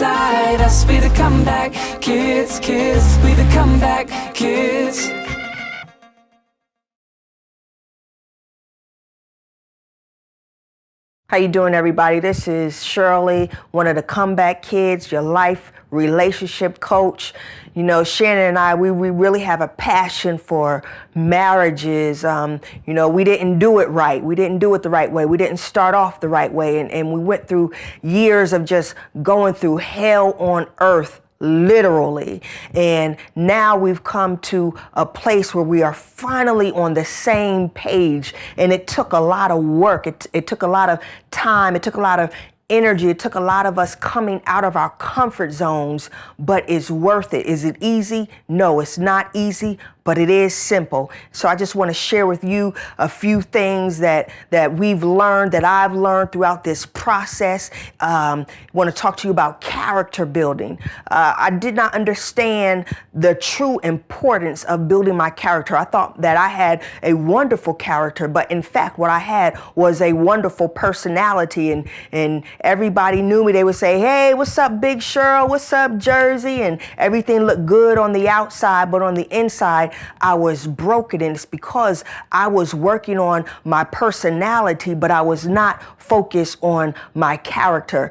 inside us. We the comeback kids, kids. We the comeback kids. How you doing, everybody? This is Shirley, one of the comeback kids, your life relationship coach. You know, Shannon and I, we really have a passion for marriages. You know, we didn't do it right. We didn't do it the right way. We didn't start off the right way. And we went through years of just going through hell on earth, literally. And now we've come to a place where we are finally on the same page. And it took a lot of work. It took a lot of time. It took a lot of energy. It took a lot of us coming out of our comfort zones, but it's worth it. Is it easy? No, it's not easy, but it is simple. So I just want to share with you a few things that we've learned, that I've learned throughout this process. I want to talk to you about character building. I did not understand the true importance of building my character. I thought that I had a wonderful character, but in fact, what I had was a wonderful personality, and everybody knew me. They would say, "Hey, what's up, Big Cheryl? What's up, Jersey?" And everything looked good on the outside, but on the inside, I was broken. And it's because I was working on my personality, but I was not focused on my character.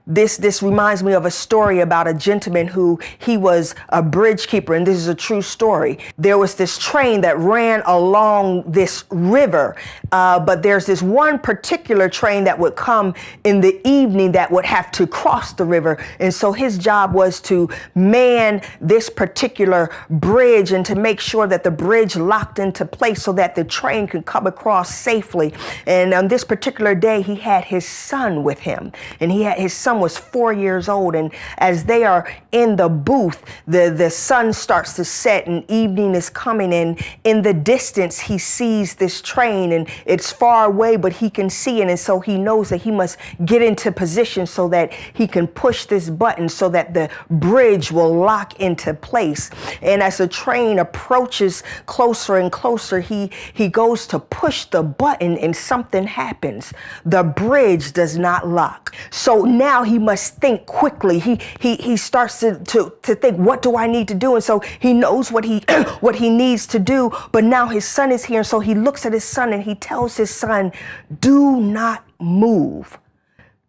This reminds me of a story about a gentleman who he was a bridge keeper, and this is a true story. There was this train that ran along this river, but there's this one particular train that would come in the evening that would have to cross the river. And so his job was to man this particular bridge and to make sure that the bridge locked into place so that the train could come across safely. And on this particular day, he had his son with him, and his son was 4 years old. And as they are in the booth, the sun starts to set and evening is coming, and in the distance he sees this train, and it's far away, but he can see it. And so he knows that he must get into position so that he can push this button so that the bridge will lock into place. And as the train approaches closer and closer, he goes to push the button, and something happens. The bridge does not lock. So now he must think quickly. He starts to think, what do I need to do? And so he knows what he what he needs to do, but now his son is here. And so he looks at his son and he tells his son, "Do not move.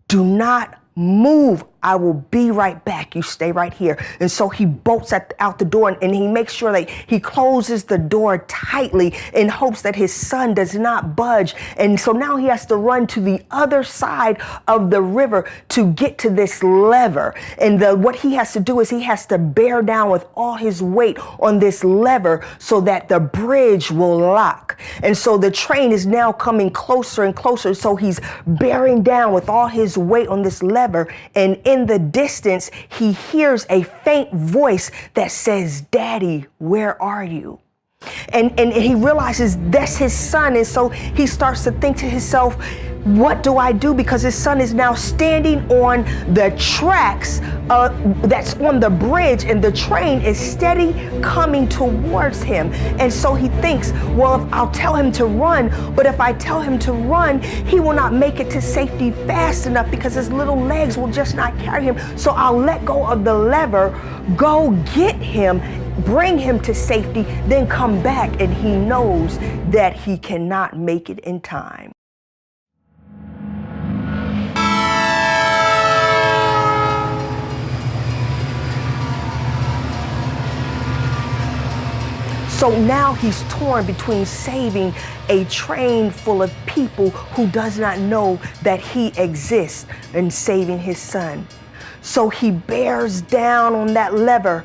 Do not move. I will be right back. You stay right here." And so he bolts out the door, and he makes sure that he closes the door tightly in hopes that his son does not budge. And so now he has to run to the other side of the river to get to this lever. And what he has to do is he has to bear down with all his weight on this lever so that the bridge will lock. And so the train is now coming closer and closer. So he's bearing down with all his weight on this lever, and in the distance, he hears a faint voice that says, "Daddy, where are you?" And he realizes that's his son. And so he starts to think to himself, what do I do? Because his son is now standing on the tracks that's on the bridge, and the train is steady coming towards him. And so he thinks, well, I'll tell him to run, but if I tell him to run, he will not make it to safety fast enough because his little legs will just not carry him. So I'll let go of the lever, go get him, bring him to safety, then come back, and he knows that he cannot make it in time. So now he's torn between saving a train full of people who does not know that he exists and saving his son. So he bears down on that lever,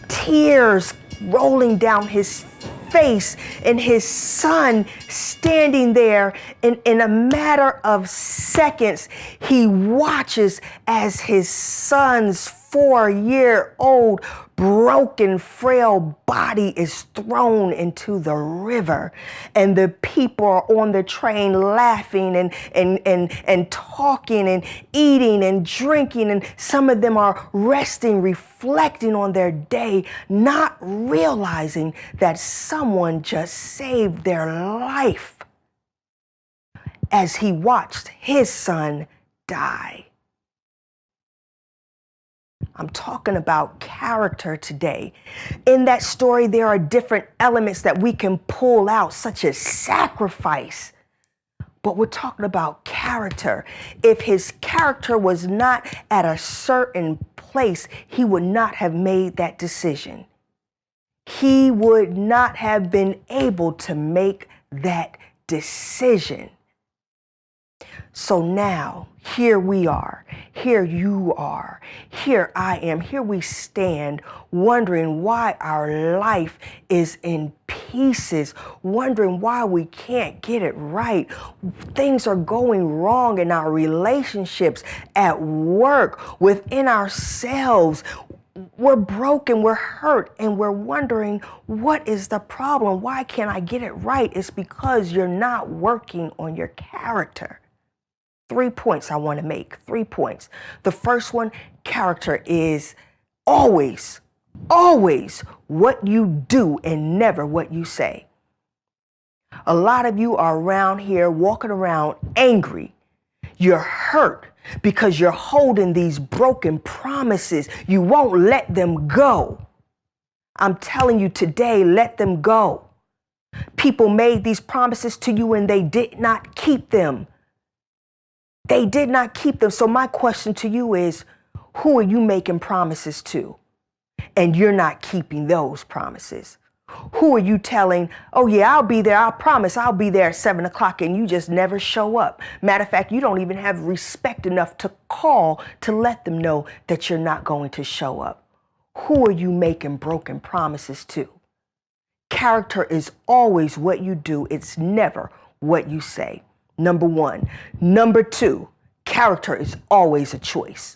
tears rolling down his face, and his son standing there. In a matter of seconds, he watches as his son's 4-year-old broken, frail body is thrown into the river. And the people are on the train laughing and talking and eating and drinking. And some of them are resting, reflecting on their day, not realizing that someone just saved their life as he watched his son die. I'm talking about character today. In that story, there are different elements that we can pull out, such as sacrifice. But we're talking about character. If his character was not at a certain place, he would not have made that decision. He would not have been able to make that decision. So now, here we are, here you are, here I am, here we stand, wondering why our life is in pieces, wondering why we can't get it right. Things are going wrong in our relationships, at work, within ourselves. We're broken, we're hurt, and we're wondering, what is the problem? Why can't I get it right? It's because you're not working on your character. 3 points I want to make, 3 points. The first one, character is always what you do and never what you say. A lot of you are around here walking around angry. You're hurt because you're holding these broken promises. You won't let them go. I'm telling you today, let them go. People made these promises to you and they did not keep them. They did not keep them. So my question to you is, who are you making promises to? And you're not keeping those promises. Who are you telling, oh yeah, I'll be there, I promise I'll be there at 7 o'clock, and you just never show up? Matter of fact, you don't even have respect enough to call to let them know that you're not going to show up. Who are you making broken promises to? Character is always what you do. It's never what you say. Number one. Number two, character is always a choice.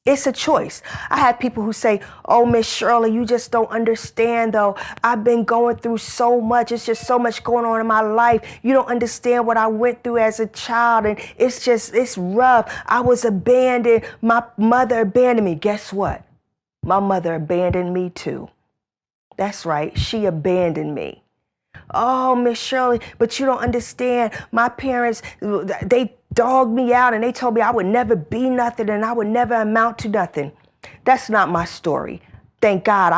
It's a choice. I have people who say, oh, Miss Shirley, you just don't understand though. I've been going through so much. It's just so much going on in my life. You don't understand what I went through as a child. And it's rough. I was abandoned. My mother abandoned me. Guess what? My mother abandoned me too. That's right. She abandoned me. Oh, Miss Shirley, but you don't understand. My parents, they dogged me out and they told me I would never be nothing and I would never amount to nothing. That's not my story. Thank God.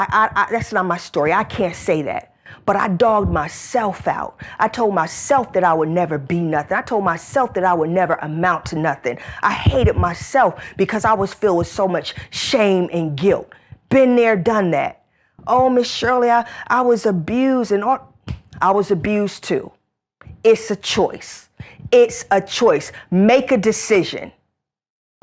That's not my story. I can't say that. But I dogged myself out. I told myself that I would never be nothing. I told myself that I would never amount to nothing. I hated myself because I was filled with so much shame and guilt. Been there, done that. Oh, Miss Shirley, I was abused and all. I was abused too. It's a choice. It's a choice. Make a decision.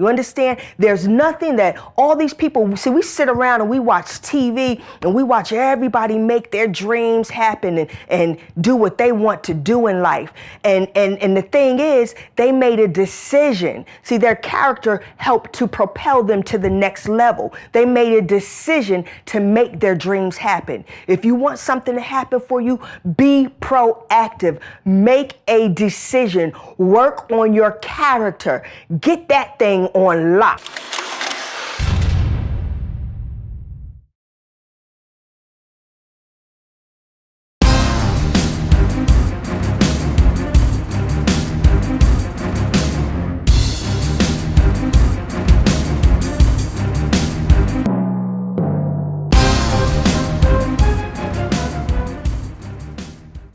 You understand? There's nothing that all these people, see, we sit around and we watch TV and we watch everybody make their dreams happen and do what they want to do in life. And the thing is, they made a decision. See, their character helped to propel them to the next level. They made a decision to make their dreams happen. If you want something to happen for you, be proactive. Make a decision. Work on your character. Get that thing on lock.